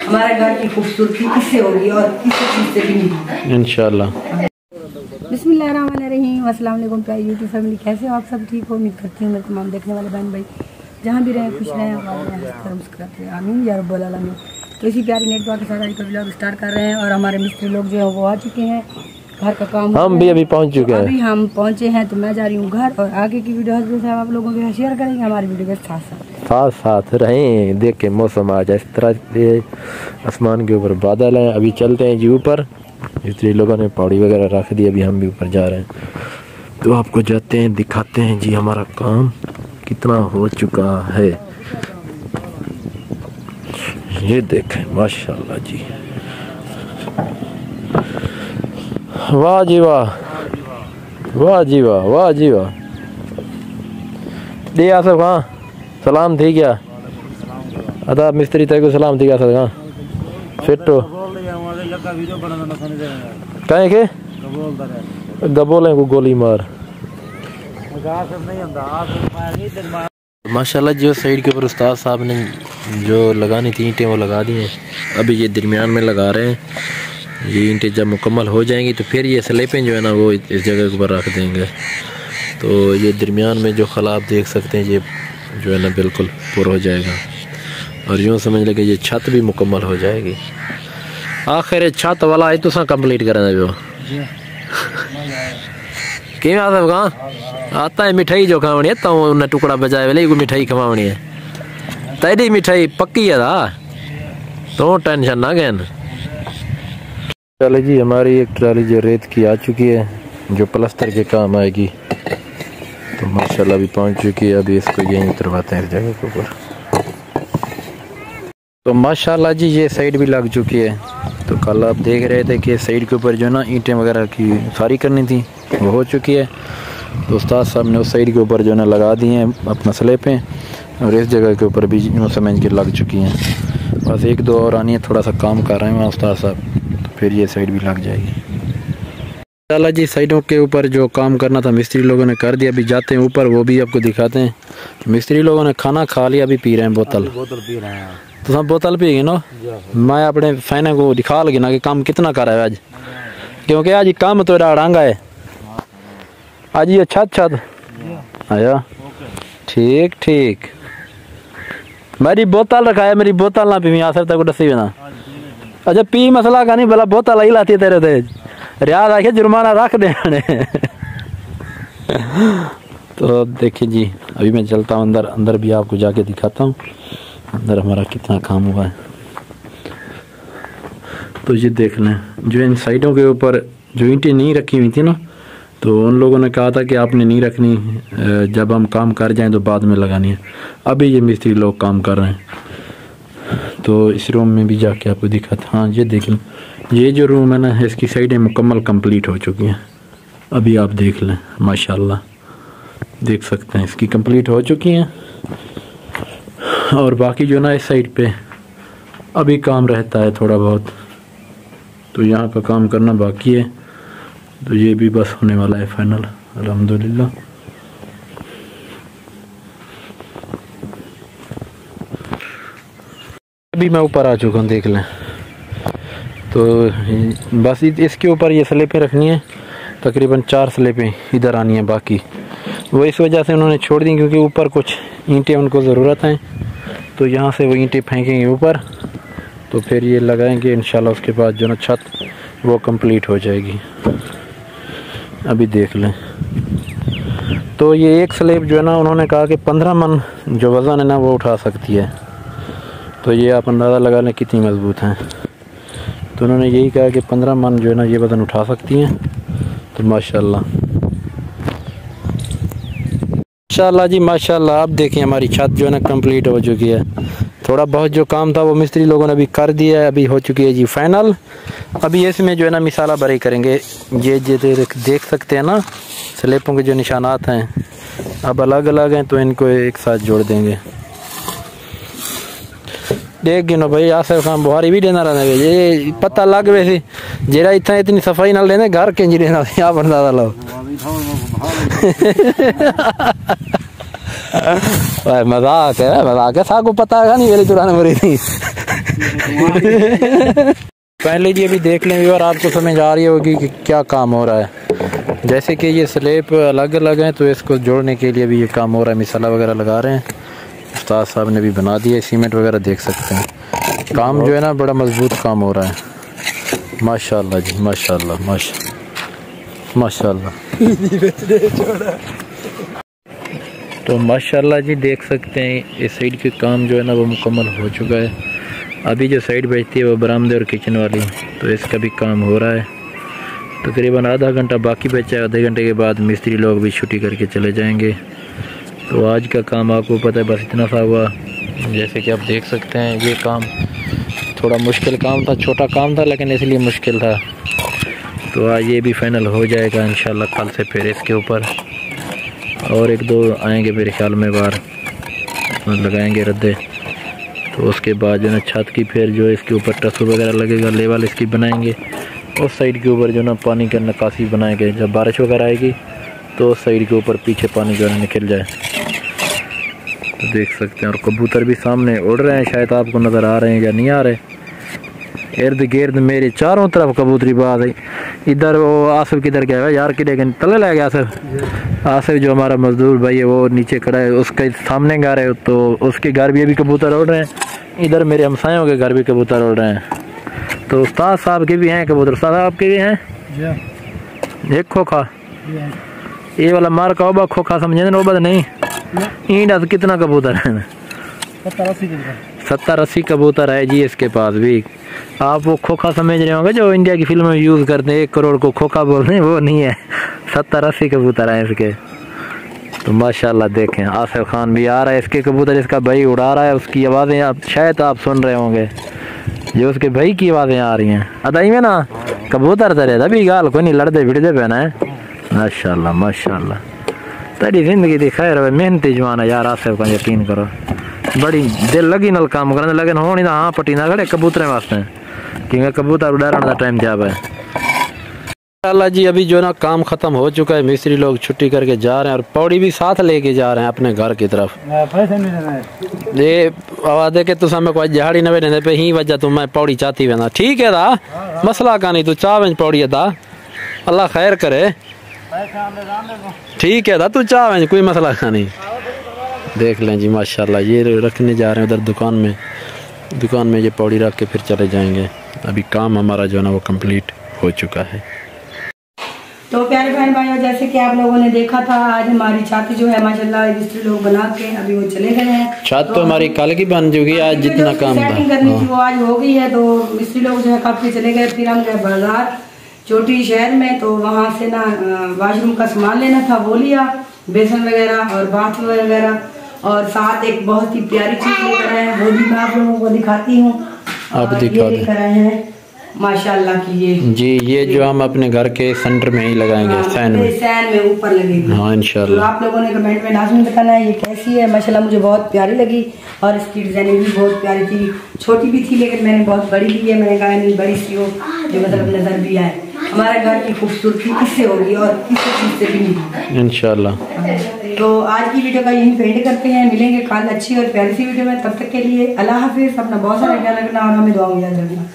हमारे घर की खूबसूरती इससे होगी और किसी चीज से भी नहीं इंशाल्लाह। बिस्मिल्लाहिर्रहमानिर्रहीम। अस्सलाम वालेकुम प्यारी यूट्यूब फैमिली, कैसे हो आप सब? ठीक हो? उम्मीद करती हूँ मेरे तमाम देखने वाले बहन भाई जहाँ भी रहें खुश रहें और मुस्कुराते हैं, आमीन या रब्बल आलमीन। तो इसी प्यारी नेट के साथ आज का व्लॉग स्टार्ट कर रहे हैं और हमारे मिस्त्री लोग जो है वो आ चुके हैं, घर का काम हम भी अभी पहुंच चुके हैं। अभी हम पहुंचे हैं तो मैं जा रही हूँ घर और आगे की वीडियो हस्बैंड साहब आप लोगों के शेयर करेंगे हमारी वीडियो के साथ साथ रहें। देख के मौसम आज इस तरह आसमान के ऊपर बादल हैं। अभी चलते हैं जी ऊपर, इसलिए लोगों ने पौड़ी वगैरह रख दी, अभी हम भी ऊपर जा रहे हैं। तो आपको जाते हैं दिखाते हैं जी हमारा काम कितना हो चुका है। ये देखें माशाल्लाह जी, वाह जी वाह, वाह जी वाह, वाह जी वाह। दे आ सब हाँ सलाम थी क्या अदा मिस्त्री तेरे को सलाम थी क्या सब हाँ फिटो कहें के गबोले को गोली मार। माशाल्लाह जो साइड के ऊपर उस्ताद साहब ने जो लगानी थी ईंटें वो लगा दी हैं। अभी ये दरमियान में लगा रहे हैं। ये ईंटें जब मुकम्मल हो जाएंगी तो फिर ये स्लेपें जो है ना वो इस जगह के ऊपर रख देंगे। तो ये दरमियान में जो खला आप देख सकते हैं ये जो है ना बिल्कुल पूरा हो जाएगा और यूँ समझ लें कि ये छत भी मुकम्मल हो जाएगी। आखिर छत वाला है तुसा कंप्लीट करना जो कि आता है मिठाई जो खावनी है तो उन्हें टुकड़ा बजाए वाले कोई मिठाई खवानी है तेरी मिठाई पक्की है तो टेंशन ना गए। चले जी हमारी एक ट्राली जो रेत की आ चुकी है जो प्लास्टर के काम आएगी। तो माशाल्लाह अभी पहुंच चुकी है। अभी इसको यहीं उतरवाते हैं इस जगह के ऊपर। तो माशाल्लाह जी ये साइड भी लग चुकी है। तो कल आप देख रहे थे कि साइड के ऊपर जो ना ईंटें वगैरह की सारी करनी थी वो हो चुकी है। तो उस्ताद साहब ने उस साइड के ऊपर जो ना लगा दी हैं अपना स्लेपें और इस जगह के ऊपर भी समझ के लग चुकी हैं। बस एक दो और आनी है, थोड़ा सा काम कर रहे हैं वहाँ उस्ताद साहब, तो फिर ये साइड भी लग जाएगी। चला जी साइडों के ऊपर जो काम करना था मिस्त्री लोगों ने कर दिया। अभी जाते हैं ऊपर, वो भी आपको दिखाते हैं। मिस्त्री लोगों ने खाना खा लिया, अभी पी रहे हैं बोतल पी रहे हैं। तो सब बोतल पी गए ना, मैं अपने फैन को दिखा लगी ना कि काम कितना कर रहा है आज, क्योंकि आज काम तो डांगा है आज ये छत आया। ठीक ठीक मेरी बोतल रखा है, मेरी बोतल ना पी असर तक डसी ना। अच्छा पी मसला का नहीं, भला बोतल ही लाती है तेरे तेज रियाज आके जुर्माना रख दे। तो देखिए जी अभी मैं चलता हूँ अंदर, अंदर भी आपको जाके दिखाता हूँ अंदर हमारा कितना काम हुआ है। तो ये देख लें जो इन साइडों के ऊपर जो ईंटें नहीं रखी हुई थी ना, तो उन लोगों ने कहा था कि आपने नहीं रखनी, जब हम काम कर जाएं तो बाद में लगानी है। अभी ये मिस्त्री लोग काम कर रहे हैं। तो इस रूम में भी जाके आपको दिखाता। हाँ ये देख लें, ये जो रूम है ना इसकी साइडें मुकम्मल कंप्लीट हो चुकी हैं। अभी आप देख लें माशाल्लाह देख सकते हैं इसकी कंप्लीट हो चुकी हैं। और बाकी जो ना इस साइड पे अभी काम रहता है थोड़ा बहुत, तो यहाँ का काम करना बाकी है। तो ये भी बस होने वाला है फाइनल अल्हम्दुलिल्लाह। अभी मैं ऊपर आ चुका हूँ देख लें। तो बस इसके ऊपर ये स्लेपें रखनी है, तकरीबन 4 स्लेपें इधर आनी है। बाकी वो इस वजह से उन्होंने छोड़ दी क्योंकि ऊपर कुछ ईंटें उनको ज़रूरत हैं, तो यहाँ से वो ईंटें फेंकेंगे ऊपर, तो फिर ये लगाएंगे इंशाल्लाह। उसके बाद जो ना छत वो कंप्लीट हो जाएगी। अभी देख लें तो ये एक स्लेब जो है ना उन्होंने कहा कि 15 मन जो वज़न है ना वो उठा सकती है। तो ये आप अंदाज़ा लगा लें कितनी मजबूत हैं। तो उन्होंने यही कहा कि 15 मन जो है ना ये वज़न उठा सकती हैं। तो माशाल्लाह माशाल्लाह जी माशाल्लाह। अब देखिए हमारी छत जो है ना कंप्लीट हो चुकी है। थोड़ा बहुत जो काम था वो मिस्त्री लोगों ने अभी कर दिया है, अभी हो चुकी है जी फाइनल। अभी इसमें जो है ना मिसाला भरी करेंगे। ये देख सकते हैं ना स्लेपों के जो निशानात हैं अब अलग अलग हैं, तो इनको एक साथ जोड़ देंगे। देख गिनो भाई आसर खान बुहारी भी देना रहना ये पता लग वैसे जेरा इतना इतनी सफाई ना लेने घर के जी लेना यहाँ पर दादा लो मजाक है साको पता है नहीं मेरी तुराने मरी थी। पहले जी अभी देख लें और आपको समझ आ रही होगी कि क्या काम हो रहा है। जैसे कि ये स्लेब अलग अलग हैं तो इसको जोड़ने के लिए भी ये काम हो रहा है, मिसाला वगैरह लगा रहे हैं। उस्ताद साहब ने भी बना दिया, सीमेंट वगैरह देख सकते हैं। काम जो है ना बड़ा मजबूत काम हो रहा है। माशाल्लाह जी माशाल्लाह माशाल्लाह। तो माशाल्लाह जी देख सकते हैं इस साइड के काम जो है ना वो मुकम्मल हो चुका है। अभी जो साइड बचती है वो बरामदे और किचन वाली, तो इसका भी काम हो रहा है। तकरीबन आधा घंटा बाकी बचा है। आधे घंटे के बाद मिस्त्री लोग भी छुट्टी करके चले जाएंगे। तो आज का काम आपको पता है बस इतना सा हुआ। जैसे कि आप देख सकते हैं ये काम थोड़ा मुश्किल काम था, छोटा काम था लेकिन इसलिए मुश्किल था। तो आज ये भी फाइनल हो जाएगा इंशाल्लाह। कल से फिर इसके ऊपर और एक दो आएंगे मेरे ख्याल में बार लगाएंगे रद्दे। तो उसके बाद जो है छत की फिर जो इसके ऊपर टसू वगैरह लगेगा, लेवल इसकी बनाएंगे। उस साइड के ऊपर जो ना पानी का निकासी बनाएंगे, जब बारिश वगैरह आएगी तो उस साइड के ऊपर पीछे पानी जो है निकल जाए। तो देख सकते हैं और कबूतर भी सामने उड़ रहे हैं, शायद आपको नज़र आ रहे हैं या नहीं आ रहे। इर्द गिर्द मेरे चारों तरफ कबूतरी बात है। इधर वो आसिफ किधर गया है यार, किधर तले लग गया आसिफ। आसिफ जो हमारा मजदूर भाई है वो नीचे खड़ा है, उसके सामने घर है तो उसके घर भी अभी कबूतर उड़ रहे हैं। इधर मेरे हमसायों के घर भी कबूतर उड़ रहे हैं। तो उस्ताद साहब के भी हैं कबूतर, उस्ताद साहब के भी हैं। एक खोखा ये वाला मार का ओबा खोखा समझे ना, ओबा नहीं ईंडा। तो कितना कबूतर है? 70-80 कबूतर है जी इसके पास भी। आप वो खोखा समझ रहे होंगे जो इंडिया की फिल्म में यूज़ करते हैं, 1 करोड़ को खोखा बोलते हैं, वो नहीं है। 70-80 कबूतर हैं इसके। तो माशाल्लाह देखें आसिफ खान भी आ रहा है, इसके कबूतर इसका भाई उड़ा रहा है। उसकी आवाज़ें आप शायद आप सुन रहे होंगे, जो उसके भाई की आवाज़ें आ रही हैं। अदाई में ना कबूतर तरे तभी गाल को नहीं लड़ते भिड़ते पे ना। माशाल्लाह माशाल्लाह तेरी जिंदगी दी खैर है। मेहनती जवान है यार आसिफ का, यकीन करो बड़ी दिल लगी नल काम करने लेकिन हो नहीं हाँ पट्टी ना खड़े कबूतर वास्ते, क्योंकि कबूतर उड़ाने का टाइम जब है। अल्लाह जी अभी जो ना काम ख़त्म हो चुका है, मिस्त्री लोग छुट्टी करके जा रहे हैं और पौड़ी भी साथ लेके जा रहे हैं अपने घर की तरफ। ये आवाज़ दे के तुम हमें कोई जहाड़ी न बैठने पे ही वजह तुम मैं पौड़ी चाहती बना ठीक है दा मसला का नहीं, तू चाह बंज पौड़ी है दा अल्लाह खैर करे ठीक है दा तू चाह बंज कोई मसला का नहीं। देख लें जी माशाल्लाह ये रखने जा रहे हैं उधर दुकान में ये पौड़ी रख के फिर चले जाएंगे। अभी काम हमारा जो है ना वो कंप्लीट हो चुका है। तो प्यारे बहन भाइयों जैसे कि आप लोगों ने देखा था आज हमारी छत जो है माशाल्लाह मिस्त्री लोग बना के अभी वो चले गए हैं। छत तो हमारी कल की बन चुकी, आज जितना काम सेटिंग करनी थी वो आज हो गई है। तो मिस्त्री लोग जो है काफी चले गए। फिर हम गए बाजार चोटी शहर में, तो वहाँ से ना वाशरूम का सामान लेना था वो लिया, बेसन वगैरह और बाथ वगैरह, और साथ एक बहुत ही प्यारी चीज लेकर आए हैं वो भी मैं आप लोगों को दिखाती हूँ। आप दिखा लेकर आए हैं माशाल्लाह की ये जी, ये जो हम अपने घर के सेंटर में ही लगाएंगे, सैन में ऊपर लगेगी। हाँ इंशाल्लाह। तो आप लोगों ने कमेंट में लाजमी बताना है ये कैसी है। माशाल्लाह मुझे बहुत प्यारी लगी और इसकी डिजाइनिंग भी बहुत प्यारी थी। छोटी भी थी लेकिन मैंने बहुत बड़ी ली है। मैंने कहा नहीं बड़ी सी हो जो मतलब नजर भी आए। हमारे घर की खूबसूरती इससे होगी और किसी चीज से भी नहीं इंशाल्लाह। तो आज की वीडियो का यही पेंट करते हैं। मिलेंगे कल अच्छी और प्यारी सी वीडियो में, तब तक के लिए अल्लाह हाफिज। अपना बहुत सारा ख्याल रखना और हमें दुआ में याद रखना।